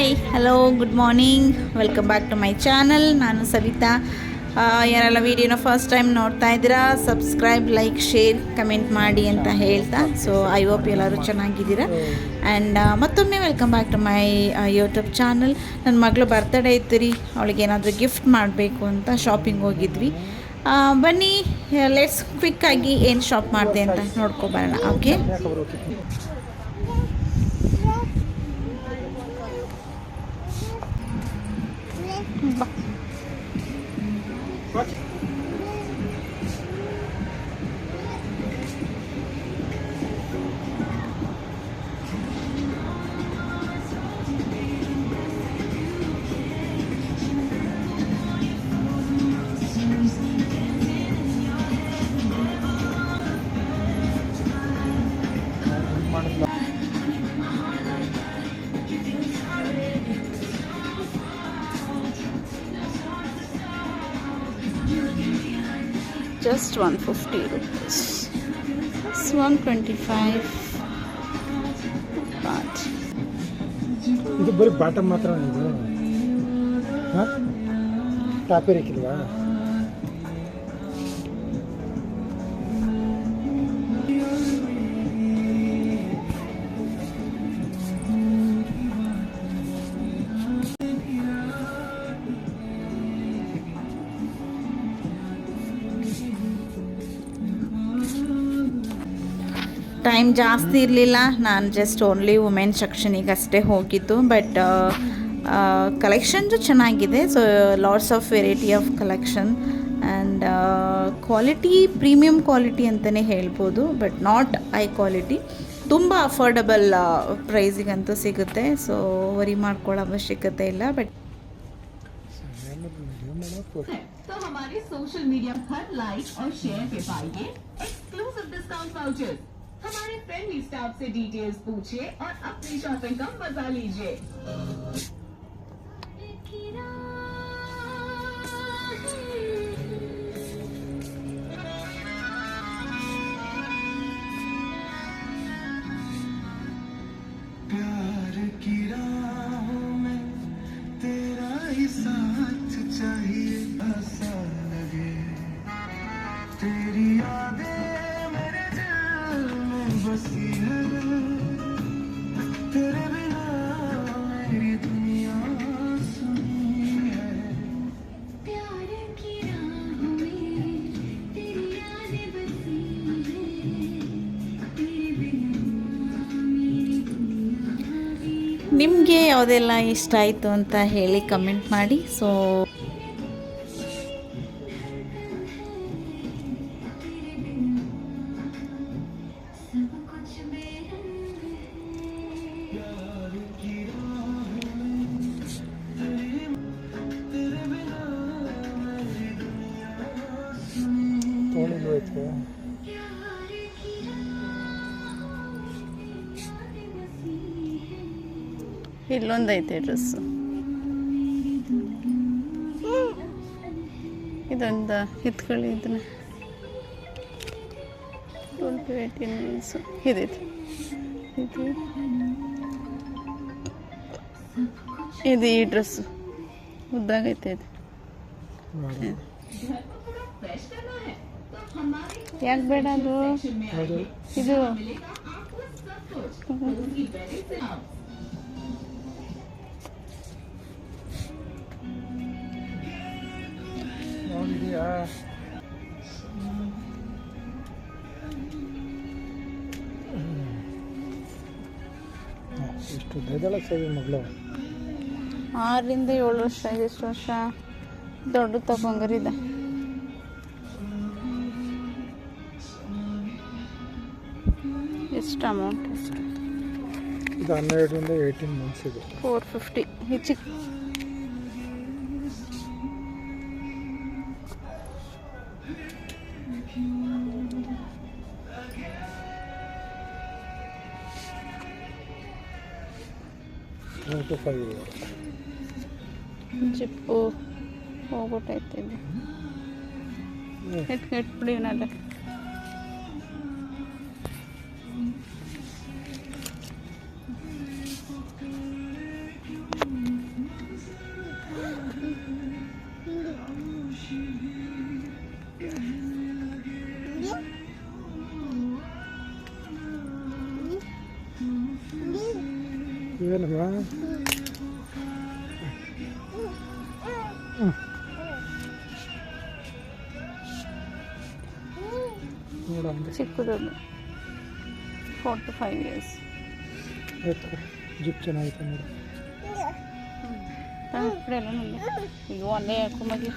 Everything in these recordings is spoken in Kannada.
Hi hello good morning welcome back to my channel. ನಾನು ಸವಿತಾ. ಯಾರೆಲ್ಲ ವೀಡಿಯೋನ ಫಸ್ಟ್ ಟೈಮ್ ನೋಡ್ತಾ ಇದ್ದೀರಾ, ಸಬ್ಸ್ಕ್ರೈಬ್, ಲೈಕ್, ಶೇರ್, ಕಮೆಂಟ್ ಮಾಡಿ ಅಂತ ಹೇಳ್ತಾ, ಸೊ ಐ ಹೋಪ್ ಎಲ್ಲರೂ ಚೆನ್ನಾಗಿದ್ದೀರಾ. ಆ್ಯಂಡ್ ಮತ್ತೊಮ್ಮೆ welcome back to my YouTube channel. ನನ್ನ ಮಗಳು ಬರ್ತಡೇ ಇತ್ತು ರೀ, ಅವಳಿಗೆ ಏನಾದರೂ ಗಿಫ್ಟ್ ಮಾಡಬೇಕು ಅಂತ ಶಾಪಿಂಗ್ ಹೋಗಿದ್ವಿ. ಬನ್ನಿ ಲೆಟ್ಸ್ ಕ್ವಿಕ್ಕಾಗಿ ಏನು ಶಾಪ್ ಮಾಡಿದೆ ಅಂತ ನೋಡ್ಕೊಬರೋಣ. Okay, just 150 rupees. It's 125 baht. ಇದು ಬರೀ ಬಾಟಮ್ ಮಾತ್ರ ಇದು, ಟಾಪ್ ಇರಕ್ಕಿಲ್ವಾ? ಟೈಮ್ ಜಾಸ್ತಿ ಇರಲಿಲ್ಲ, ನಾನು ಜಸ್ಟ್ ಓನ್ಲಿ ವುಮೆನ್ ಸೆಕ್ಷನಿಗೆ ಅಷ್ಟೇ ಹೋಗಿದ್ದು. ಬಟ್ ಕಲೆಕ್ಷನ್ಸು ಚೆನ್ನಾಗಿದೆ. So lots of variety of collection and quality premium quality ಅಂತಲೇ ಹೇಳ್ಬೋದು, ಬಟ್ ನಾಟ್ ಹೈ ಕ್ವಾಲಿಟಿ. ತುಂಬ ಅಫೋರ್ಡಬಲ್ ಪ್ರೈಸಿಗಂತೂ ಸಿಗುತ್ತೆ, ಸೊ ವರಿ ಮಾಡ್ಕೊಳ್ಳೋ ಅವಶ್ಯಕತೆ ಇಲ್ಲ. ಬಟ್ तो हमारे सोशल मीडिया पर लाइक और शेयर पे पाइए एक्सक्लूसिव डिस्काउंट वाउचर्स। हमारे फ्रेंडली स्टाफ से डिटेल्स पूछिए और अपनी शॉपिंग का मजा लीजिए। प्यार की राहों में तेरा ही साथ चाहिए, ऐसा लगे तेरी यादें मेरे दिल में बसी है, तेरे बिना मेरी दुनिया सुनी है। प्यार की राहों में तेरी यादें बसी है, तेरे बिना मेरी दुनिया। ನಿಮಗೆ ಯಾವುದೆಲ್ಲ ಇಷ್ಟ ಆಯಿತು ಅಂತ ಹೇಳಿ ಕಮೆಂಟ್ ಮಾಡಿ. ಸೊ ತೊಗೊಂಡಿದ್ದು ಐತೆ. ಇಲ್ಲೊಂದೈತೆ ಡ್ರೆಸ್ಸು, ಇದೊಂದು ಹಿತ್ಕೊಳ್ಳಿ, ಇದನ್ನ 18 ಮೀನ್ಸು ಇದೈತೆ. ಇದು ಈ ಡ್ರೆಸ್ಸು ಉದ್ದಾಗೈತೆ. ಇದು ಯಾಕೆ ಬೇಡ ಅದು? ಇದು ನೋಡಿದ್ಯಾ? ಇಷ್ಟು ದೊಡ್ಡಲ್ಲ ಸೇವಿ ಮಗಳು. 6 ರಿಂದ 7 ವರ್ಷ, 5 ವರ್ಷ ದೊಡ್ಡ ತಗೊಂಗರಿದೆ. ಎಷ್ಟು ಅಮೌಂಟ್? ಎಷ್ಟು? ಇದು 12 ರಿಂದ 18 ಮಂತ್ಸ್ ಇದೆ. 450 ಹೆಚ್ಚಿಗೆ. ಜಿಪ್ಪು ಹೋಗ್ಬಿಟ್ಟೈತೆ ಇದು. ಇಟ್ಬಿಡಿ ನಾಳೆ. ಏನಮ್ಮ ನೋಡ ಚಿಕ್ಕದದು 4 to 5 years. ಜಿಪ್ ಚೆನ್ನಾಗಿತ್ತು ನೋಡಿ. ಇప్పుಡೆಲ್ಲ ನನಗೆ ಈಗ ಒಂದೇ ಹಾಕೊಂಬಾಗಿ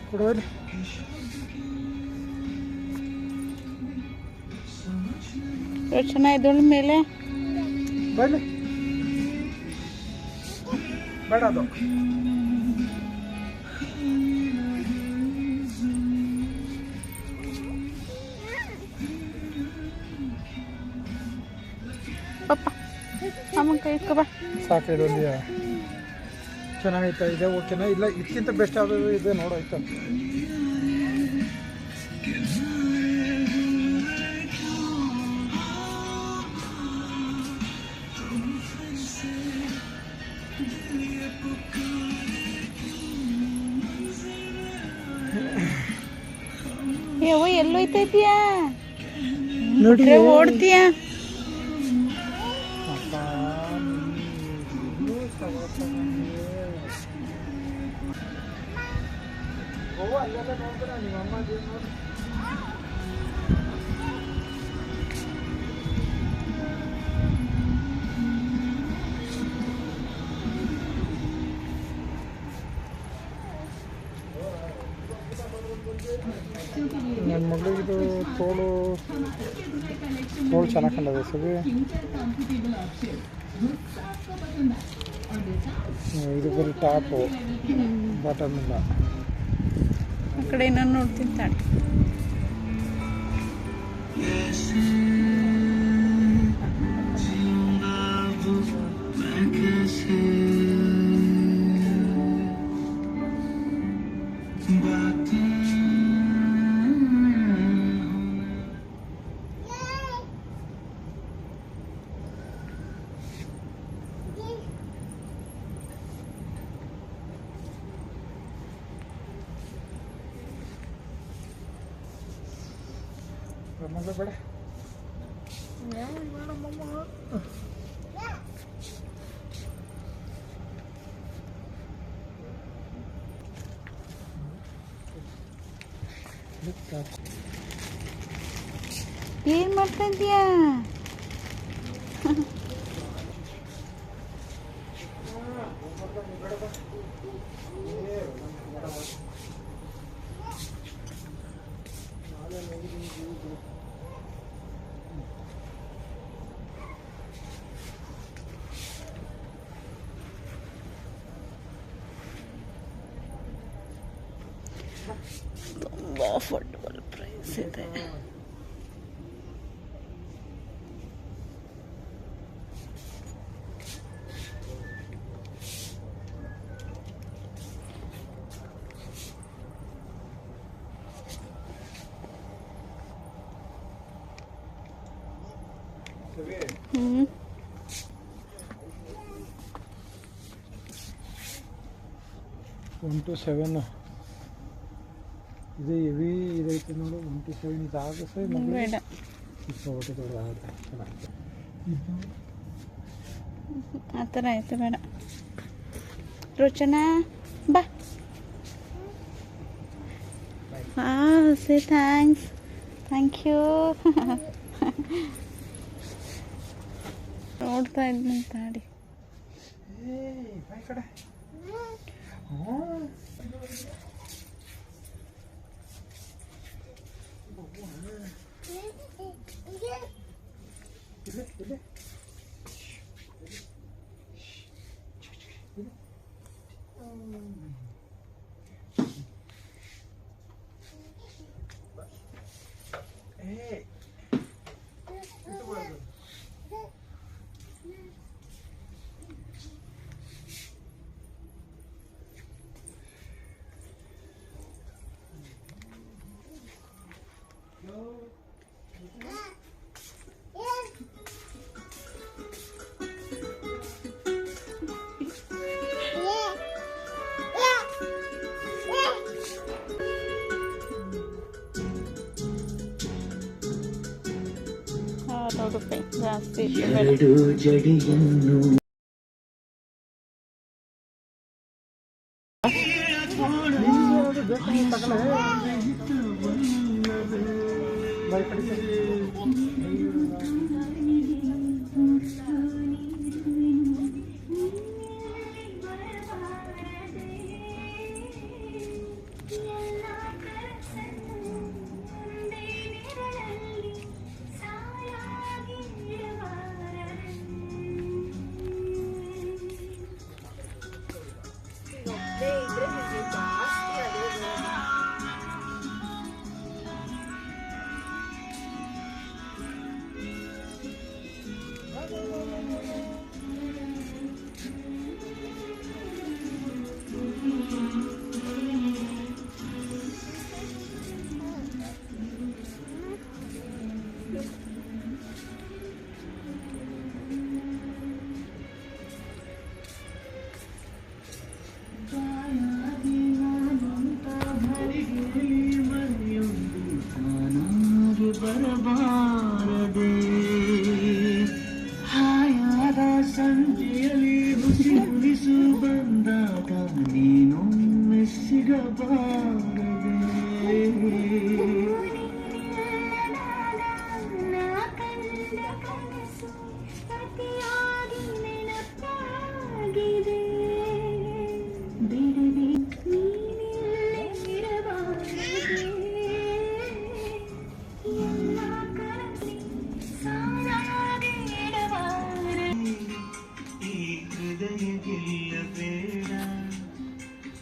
ಕೊಡೋಲ್ಲ ಎಷ್ಟು ಚೆನ್ನಾಗಿದ್ದಳು ಮೇಲೆ ಬನ್ನಿ ಬೇಡ ಅದು ಪಪ್ಪ ಅಮ್ಮನ ಕೈ ಇಟ್ಕೊ ಬಾ. ಸಾಕು ಇದೊಂದು ಚೆನ್ನಾಗೈತಾ ಇದೆ ಓಕೆನಾ ಇಲ್ಲ ಇದಕ್ಕಿಂತ ಬೆಸ್ಟ್ ಯಾವುದು ಇದೆ ನೋಡಾಯ್ತಾ ಏವ ಎಲ್ಲೋಯ್ತೈತಿಯಾ ನೋಡಿ ಓಡ್ತೀಯಾ ಅಲ್ಲೆಲ್ಲ ನೋಡ್ಬೇಡ ನಿಮ್ಮ ಅಮ್ಮ ನೋಡಿ ನನ್ನ ಮಗಳಿಗಿದು ತೋಳು ಚೆನ್ನಾಗಿ ಕಂಡದೆ ಸರಿ ಇದು ಬರೀ ಟಾಪು ಬಾಟಮ್ ಇಲ್ಲ ಆ ಕಡೆ ನಾನು ನೋಡ್ತೀನಿ ತಾಡಿ ಮಗಳು ಬೇಡ ಏನ್ ಮಾಡ್ತಾ ಇದೀಯಾ ತುಂಬ ಅಫೋರ್ಡಬಲ್ ಪ್ರೈಸ್ ಇದೆ ಹ್ಞೂ 1 to 7 ಇದು ಹೆವಿ ಇದೈತೆ ನೋಡು 1 to 7 ಇದಾಗುತ್ತೆ ಸರ್ ಬೇಡ ಹೊಟ್ಟೆ ದೊಡ್ಡದಾಗುತ್ತೆ ಚೆನ್ನಾಗಿದೆ ಆ ಥರ ಆಯ್ತು ಬೇಡ ರೋಚನಾ ಬಾ ಸೇ ಥ್ಯಾಂಕ್ ಯು ನೋಡ್ತಾ ಇದ್ದೀನಿ ತಾಡಿ ಈ ಕಡೆ 400 ರೂಪಾಯಿ ಜಾಸ್ತಿ ಇತ್ತು. ಎರಡು ಜಡಿಯನ್ನು ಯಾವುದು ಬೇಕು ತಗೊಳ್ಳೆ ಭಯಪಡಿಸಿ. ಬರಬಾರದೆ ಹಾಯಾದ ಸಂಜೆಯಲ್ಲಿ ಹುಸಿ ಹುಲಿಸು ಬಂದಾಗ ನೀನೊಮ್ಮೆ ಸಿಗಬಾರದೆ ಗೆಲ್ಲಬೇಡ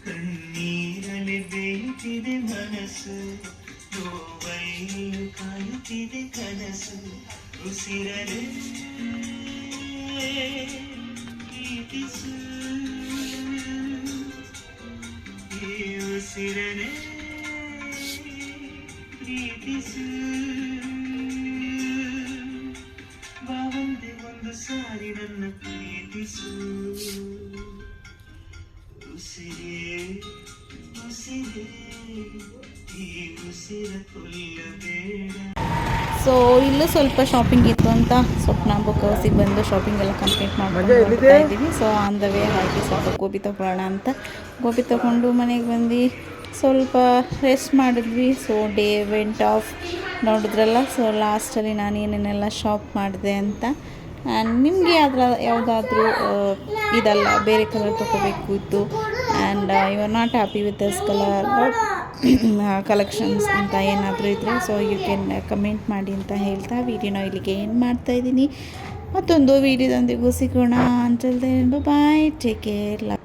ಕಣ್ಣೀರಲಿ ಬೇಯುತ್ತಿದೆ ಮನಸ್ಸು ನೋವಲ್ಲಿ ಕಾಯುತ್ತಿದೆ ಕನಸು ಉಸಿರಲೆ ಪ್ರೀತಿಸು ಈ ಉಸಿರಲೆ ಪ್ರೀತಿಸು ಬಾವಂದೆ ಒಂದು ಸಾರಿ ನನ್ನ ಪ್ರೀತಿಸು ಉಸಿರೇ ಉಸಿರೇ ಈ ಉಸಿರ ಕೊಲ್ಲಬೇಡ. ಸೊ ಇಲ್ಲೂ ಸ್ವಲ್ಪ ಶಾಪಿಂಗ್ ಇತ್ತು ಅಂತ ಸ್ವಪ್ನ ಬುಕ್ ಹೌಸಿಗೆ ಬಂದು ಶಾಪಿಂಗ್ ಎಲ್ಲ ಕಂಪ್ಲೀಟ್ ಮಾಡ್ಕೊಂಡು ಹೋಗ್ತಾ ಇದ್ದೀವಿ. ಸೊ ಆನ್ ದ ವೇ ಹಾಗೆ ಸ್ವಲ್ಪ ಗೋಬಿ ತೊಗೊಳ್ಳೋಣ ಅಂತ ಗೋಬಿ ತೊಗೊಂಡು ಮನೆಗೆ ಬಂದು ಸ್ವಲ್ಪ ರೆಸ್ಟ್ ಮಾಡಿದ್ವಿ. ಸೊ ಡೇ ವೆಂಟ್ ಆಫ್ ನೋಡಿದ್ರಲ್ಲ. ಸೊ ಲಾಸ್ಟಲ್ಲಿ ನಾನು ಏನೇನೆಲ್ಲ ಶಾಪ್ ಮಾಡಿದೆ ಅಂತ. ಆ್ಯಂಡ್ ನಿಮಗೆ ಯಾವುದಾದ್ರೂ ಇದಲ್ಲ ಬೇರೆ ಕಲರ್ ತೊಗೋಬೇಕು ಇತ್ತು and you are not happy with this colour collections ಅಂತ ಏನಾದರೂ ಇದ್ದರೆ ಸೊ ಯು ಕ್ಯಾನ್ ಕಮೆಂಟ್ ಮಾಡಿ ಅಂತ ಹೇಳ್ತಾ ವಿಡಿಯೋನ ಇಲ್ಲಿಗೆ ಏನು ಮಾಡ್ತಾಯಿದ್ದೀನಿ. ಮತ್ತೊಂದು ವಿಡಿಯೋದೊಂದಿಗೂ ಸಿಗೋಣ. Until then bye, take care, love.